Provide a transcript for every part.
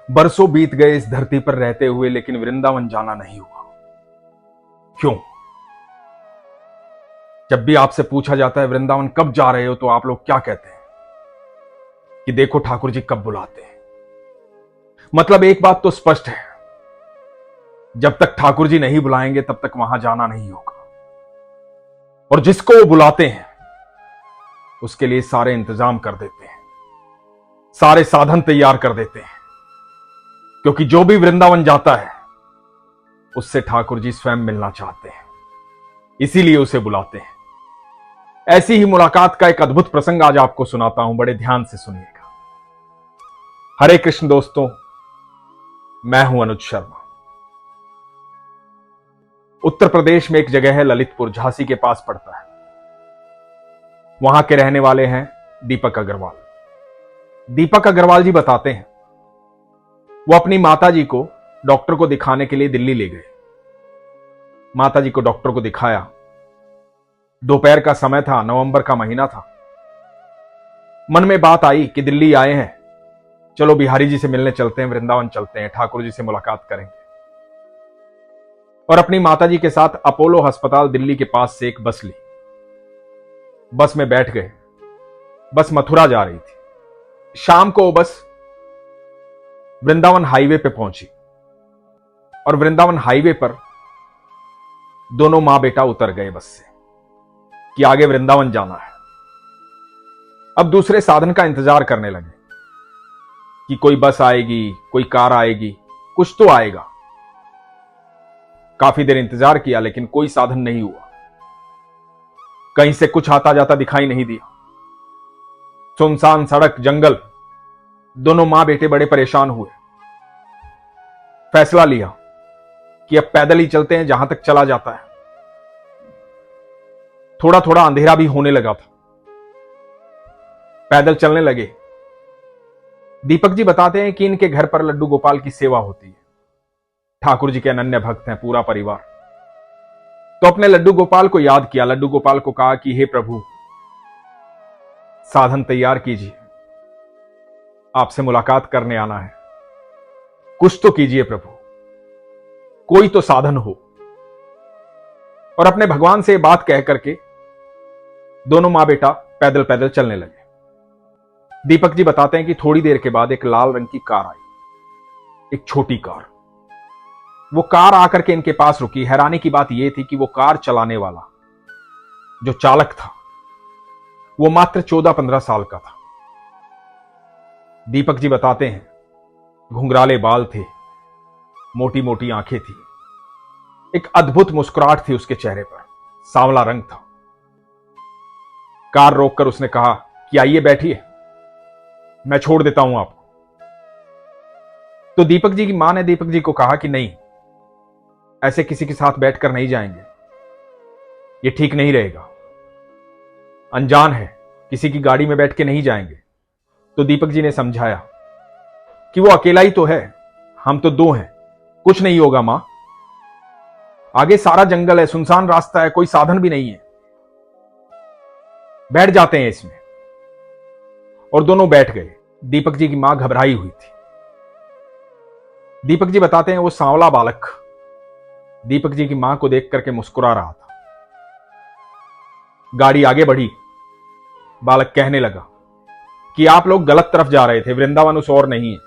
बरसों बीत गए इस धरती पर रहते हुए, लेकिन वृंदावन जाना नहीं हुआ। क्यों? जब भी आपसे पूछा जाता है वृंदावन कब जा रहे हो, तो आप लोग क्या कहते हैं कि देखो ठाकुर जी कब बुलाते हैं। मतलब एक बात तो स्पष्ट है, जब तक ठाकुर जी नहीं बुलाएंगे तब तक वहां जाना नहीं होगा। और जिसको वो बुलाते हैं उसके लिए सारे इंतजाम कर देते हैं, सारे साधन तैयार कर देते हैं, क्योंकि जो भी वृंदावन जाता है उससे ठाकुर जी स्वयं मिलना चाहते हैं, इसीलिए उसे बुलाते हैं। ऐसी ही मुलाकात का एक अद्भुत प्रसंग आज आपको सुनाता हूं, बड़े ध्यान से सुनिएगा। हरे कृष्ण दोस्तों, मैं हूं अनुज शर्मा। उत्तर प्रदेश में एक जगह है ललितपुर, झांसी के पास पड़ता है। वहां के रहने वाले हैं दीपक अग्रवाल। दीपक अग्रवाल जी बताते हैं वो अपनी माता जी को डॉक्टर को दिखाने के लिए दिल्ली ले गए। माता जी को डॉक्टर को दिखाया, दोपहर का समय था, नवंबर का महीना था। मन में बात आई कि दिल्ली आए हैं, चलो बिहारी जी से मिलने चलते हैं, वृंदावन चलते हैं, ठाकुर जी से मुलाकात करेंगे। और अपनी माता जी के साथ अपोलो अस्पताल दिल्ली के पास से एक बस ली। बस में बैठ गए। बस मथुरा जा रही थी। शाम को वो बस वृंदावन हाईवे पे पहुंची और वृंदावन हाईवे पर दोनों मां बेटा उतर गए बस से कि आगे वृंदावन जाना है। अब दूसरे साधन का इंतजार करने लगे कि कोई बस आएगी, कोई कार आएगी, कुछ तो आएगा। काफी देर इंतजार किया लेकिन कोई साधन नहीं हुआ। कहीं से कुछ आता जाता दिखाई नहीं दिया। सुनसान सड़क, जंगल। दोनों मां बेटे बड़े परेशान हुए। फैसला लिया कि अब पैदल ही चलते हैं, जहां तक चला जाता है। थोड़ा थोड़ा अंधेरा भी होने लगा था। पैदल चलने लगे। दीपक जी बताते हैं कि इनके घर पर लड्डू गोपाल की सेवा होती है। ठाकुर जी के अनन्य भक्त हैं पूरा परिवार। तो अपने लड्डू गोपाल को याद किया। लड्डू गोपाल को कहा कि हे प्रभु, साधन तैयार कीजिए, आपसे मुलाकात करने आना है, कुछ तो कीजिए प्रभु, कोई तो साधन हो। और अपने भगवान से बात कह करके दोनों मां बेटा पैदल पैदल चलने लगे। दीपक जी बताते हैं कि थोड़ी देर के बाद एक लाल रंग की कार आई, एक छोटी कार। वो कार आकर के इनके पास रुकी। हैरानी की बात यह थी कि वो कार चलाने वाला जो चालक था वो मात्र 14-15 साल का था। दीपक जी बताते हैं घुंघराले बाल थे, मोटी मोटी आंखें थी, एक अद्भुत मुस्कुराहट थी उसके चेहरे पर, सांवला रंग था। कार रोककर उसने कहा कि आइए बैठिए, मैं छोड़ देता हूं आपको। तो दीपक जी की मां ने दीपक जी को कहा कि नहीं, ऐसे किसी के साथ बैठकर नहीं जाएंगे, ये ठीक नहीं रहेगा, अनजान है, किसी की गाड़ी में बैठ के नहीं जाएंगे। तो दीपक जी ने समझाया कि वो अकेला ही तो है, हम तो दो हैं, कुछ नहीं होगा मां, आगे सारा जंगल है, सुनसान रास्ता है, कोई साधन भी नहीं है, बैठ जाते हैं इसमें। और दोनों बैठ गए। दीपक जी की मां घबराई हुई थी। दीपक जी बताते हैं वो सांवला बालक दीपक जी की मां को देख करके मुस्कुरा रहा था। गाड़ी आगे बढ़ी। बालक कहने लगा कि आप लोग गलत तरफ जा रहे थे, वृंदावन उस और नहीं है,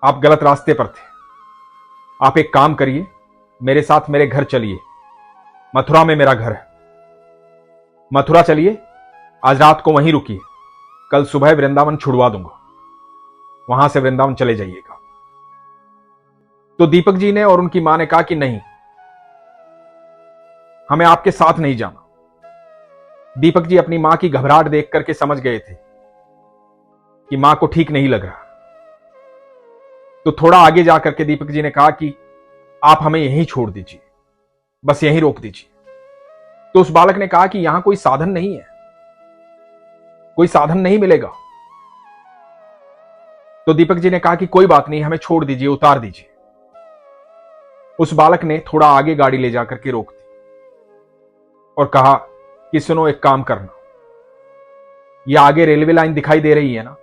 आप गलत रास्ते पर थे। आप एक काम करिए, मेरे साथ मेरे घर चलिए, मथुरा में मेरा घर है, मथुरा चलिए, आज रात को वहीं रुकिए, कल सुबह वृंदावन छुड़वा दूंगा, वहां से वृंदावन चले जाइएगा। तो दीपक जी ने और उनकी मां ने कहा कि नहीं, हमें आपके साथ नहीं जाना। दीपक जी अपनी मां की घबराहट देख करके समझ गए थे कि मां को ठीक नहीं लग रहा। तो थोड़ा आगे जाकर के दीपक जी ने कहा कि आप हमें यहीं छोड़ दीजिए, बस यहीं रोक दीजिए। तो उस बालक ने कहा कि यहां कोई साधन नहीं है, कोई साधन नहीं मिलेगा। तो दीपक जी ने कहा कि कोई बात नहीं, हमें छोड़ दीजिए, उतार दीजिए। उस बालक ने थोड़ा आगे गाड़ी ले जाकर के रोक दी और कहा कि सुनो, एक काम करना, ये आगे रेलवे लाइन दिखाई दे रही है ना,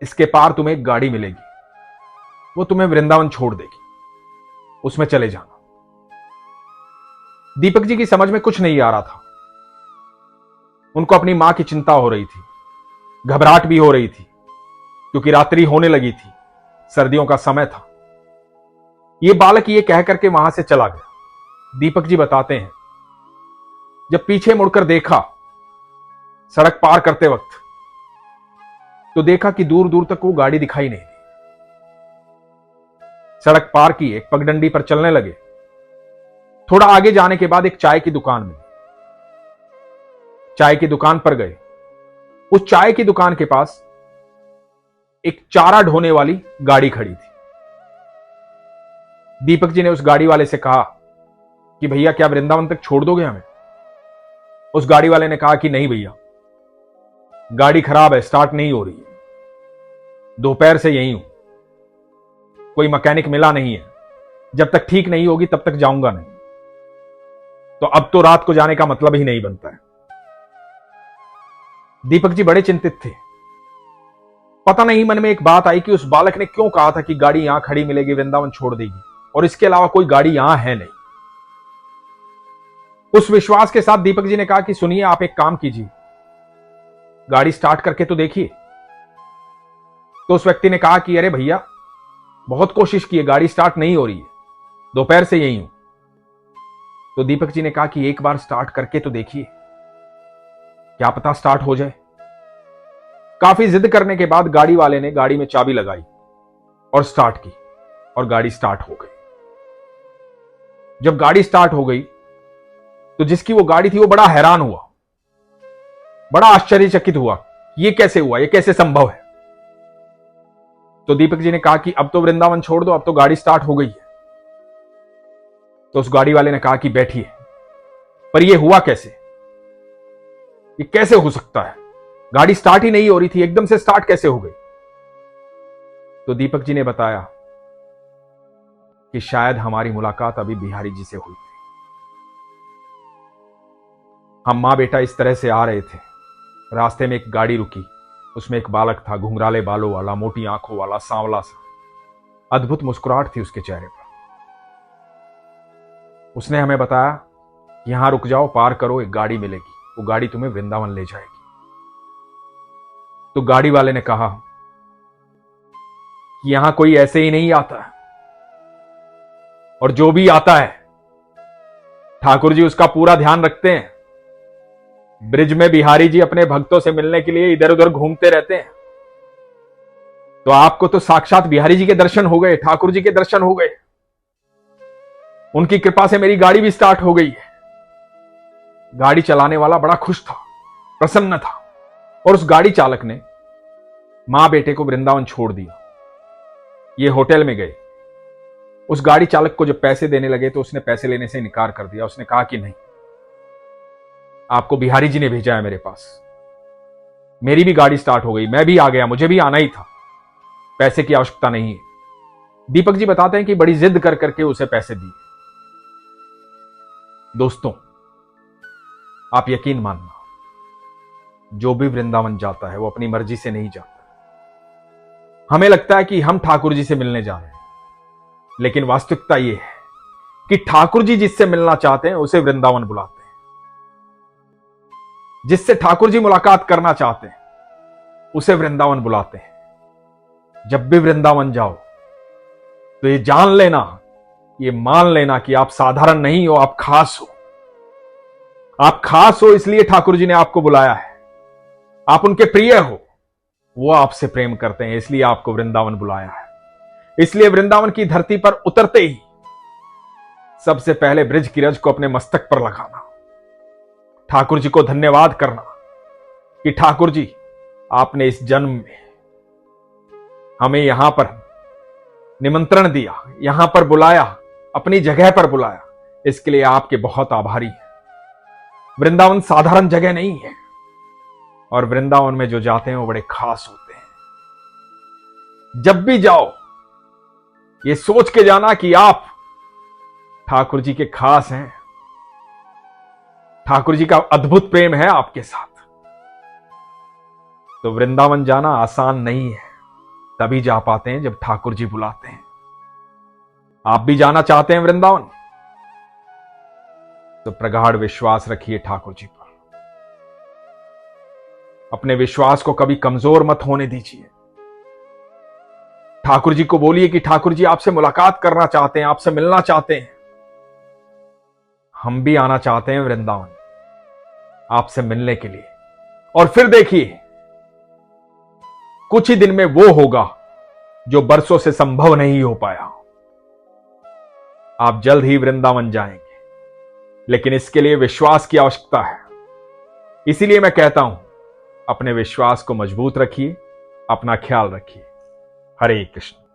इसके पार तुम्हें एक गाड़ी मिलेगी, वो तुम्हें वृंदावन छोड़ देगी, उसमें चले जाना। दीपक जी की समझ में कुछ नहीं आ रहा था। उनको अपनी मां की चिंता हो रही थी, घबराहट भी हो रही थी, क्योंकि रात्रि होने लगी थी, सर्दियों का समय था। यह बालक ये कह करके वहां से चला गया। दीपक जी बताते हैं, जब पीछे मुड़कर देखा सड़क पार करते वक्त, तो देखा कि दूर दूर तक वो गाड़ी दिखाई नहीं दी। सड़क पार की, एक पगडंडी पर चलने लगे। थोड़ा आगे जाने के बाद एक चाय की दुकान मिली। चाय की दुकान पर गए। उस चाय की दुकान के पास एक चारा ढोने वाली गाड़ी खड़ी थी। दीपक जी ने उस गाड़ी वाले से कहा कि भैया क्या वृंदावन तक छोड़ दोगे हमें? उस गाड़ी वाले ने कहा कि नहीं भैया, गाड़ी खराब है, स्टार्ट नहीं हो रही है, दोपहर से यही हूं, कोई मैकेनिक मिला नहीं है, जब तक ठीक नहीं होगी तब तक जाऊंगा नहीं। तो अब तो रात को जाने का मतलब ही नहीं बनता है। दीपक जी बड़े चिंतित थे। पता नहीं मन में एक बात आई कि उस बालक ने क्यों कहा था कि गाड़ी यहां खड़ी मिलेगी, वृंदावन छोड़ देगी, और इसके अलावा कोई गाड़ी यहां है नहीं। उस विश्वास के साथ दीपक जी ने कहा कि सुनिए, आप एक काम कीजिए, गाड़ी स्टार्ट करके तो देखिए। तो उस व्यक्ति ने कहा कि अरे भैया, बहुत कोशिश की है, गाड़ी स्टार्ट नहीं हो रही है, दोपहर से यही हूं। तो दीपक जी ने कहा कि एक बार स्टार्ट करके तो देखिए, क्या पता स्टार्ट हो जाए। काफी जिद करने के बाद गाड़ी वाले ने गाड़ी में चाबी लगाई और स्टार्ट की, और गाड़ी स्टार्ट हो गई। जब गाड़ी स्टार्ट हो गई तो जिसकी वो गाड़ी थी वो बड़ा हैरान हुआ, बड़ा आश्चर्यचकित हुआ, ये कैसे हुआ, ये कैसे संभव है। तो दीपक जी ने कहा कि अब तो वृंदावन छोड़ दो, अब तो गाड़ी स्टार्ट हो गई है। तो उस गाड़ी वाले ने कहा कि बैठिए, पर यह हुआ कैसे, ये कैसे हो सकता है, गाड़ी स्टार्ट ही नहीं हो रही थी, एकदम से स्टार्ट कैसे हो गई। तो दीपक जी ने बताया कि शायद हमारी मुलाकात अभी बिहारी जी से हुई थी। हम मां बेटा इस तरह से आ रहे थे, रास्ते में एक गाड़ी रुकी, उसमें एक बालक था, घुंघराले बालों वाला, मोटी आंखों वाला, सांवला सा, अद्भुत मुस्कुराहट थी उसके चेहरे पर। उसने हमें बताया कि यहां रुक जाओ, पार करो, एक गाड़ी मिलेगी, वो गाड़ी तुम्हें वृंदावन ले जाएगी। तो गाड़ी वाले ने कहा कि यहां कोई ऐसे ही नहीं आता, और जो भी आता है ठाकुर जी उसका पूरा ध्यान रखते हैं। ब्रिज में बिहारी जी अपने भक्तों से मिलने के लिए इधर उधर घूमते रहते हैं। तो आपको तो साक्षात बिहारी जी के दर्शन हो गए, ठाकुर जी के दर्शन हो गए, उनकी कृपा से मेरी गाड़ी भी स्टार्ट हो गई है। गाड़ी चलाने वाला बड़ा खुश था, प्रसन्न था, और उस गाड़ी चालक ने मां बेटे को वृंदावन छोड़ दिया। ये होटल में गए। उस गाड़ी चालक को जब पैसे देने लगे तो उसने पैसे लेने से इनकार कर दिया। उसने कहा कि नहीं, आपको बिहारी जी ने भेजा है मेरे पास, मेरी भी गाड़ी स्टार्ट हो गई, मैं भी आ गया, मुझे भी आना ही था, पैसे की आवश्यकता नहीं है। दीपक जी बताते हैं कि बड़ी जिद कर करके उसे पैसे दिए। दोस्तों, आप यकीन मानना, जो भी वृंदावन जाता है वो अपनी मर्जी से नहीं जाता। हमें लगता है कि हम ठाकुर जी से मिलने जा रहे हैं, लेकिन वास्तविकता यह है कि ठाकुर जी जिससे मिलना चाहते हैं उसे वृंदावन बुलाते हैं। जिससे ठाकुर जी मुलाकात करना चाहते हैं उसे वृंदावन बुलाते हैं। जब भी वृंदावन जाओ तो ये जान लेना, ये मान लेना कि आप साधारण नहीं हो, आप खास हो। आप खास हो इसलिए ठाकुर जी ने आपको बुलाया है। आप उनके प्रिय हो, वो आपसे प्रेम करते हैं, इसलिए आपको वृंदावन बुलाया है। इसलिए वृंदावन की धरती पर उतरते ही सबसे पहले ब्रिज की रज को अपने मस्तक पर लगाना, ठाकुर जी को धन्यवाद करना कि ठाकुर जी, आपने इस जन्म में हमें यहां पर निमंत्रण दिया, यहां पर बुलाया, अपनी जगह पर बुलाया, इसके लिए आपके बहुत आभारी हैं। वृंदावन साधारण जगह नहीं है, और वृंदावन में जो जाते हैं वो बड़े खास होते हैं। जब भी जाओ ये सोच के जाना कि आप ठाकुर जी के खास हैं, ठाकुर जी का अद्भुत प्रेम है आपके साथ। तो वृंदावन जाना आसान नहीं है, तभी जा पाते हैं जब ठाकुर जी बुलाते हैं। आप भी जाना चाहते हैं वृंदावन, तो प्रगाढ़ विश्वास रखिए ठाकुर जी पर। अपने विश्वास को कभी कमजोर मत होने दीजिए। ठाकुर जी को बोलिए कि ठाकुर जी आपसे मुलाकात करना चाहते हैं, आपसे मिलना चाहते हैं। हम भी आना चाहते हैं वृंदावन आपसे मिलने के लिए। और फिर देखिए, कुछ ही दिन में वो होगा जो बरसों से संभव नहीं हो पाया। आप जल्द ही वृंदावन जाएंगे, लेकिन इसके लिए विश्वास की आवश्यकता है। इसीलिए मैं कहता हूं, अपने विश्वास को मजबूत रखिए, अपना ख्याल रखिए। हरे कृष्ण।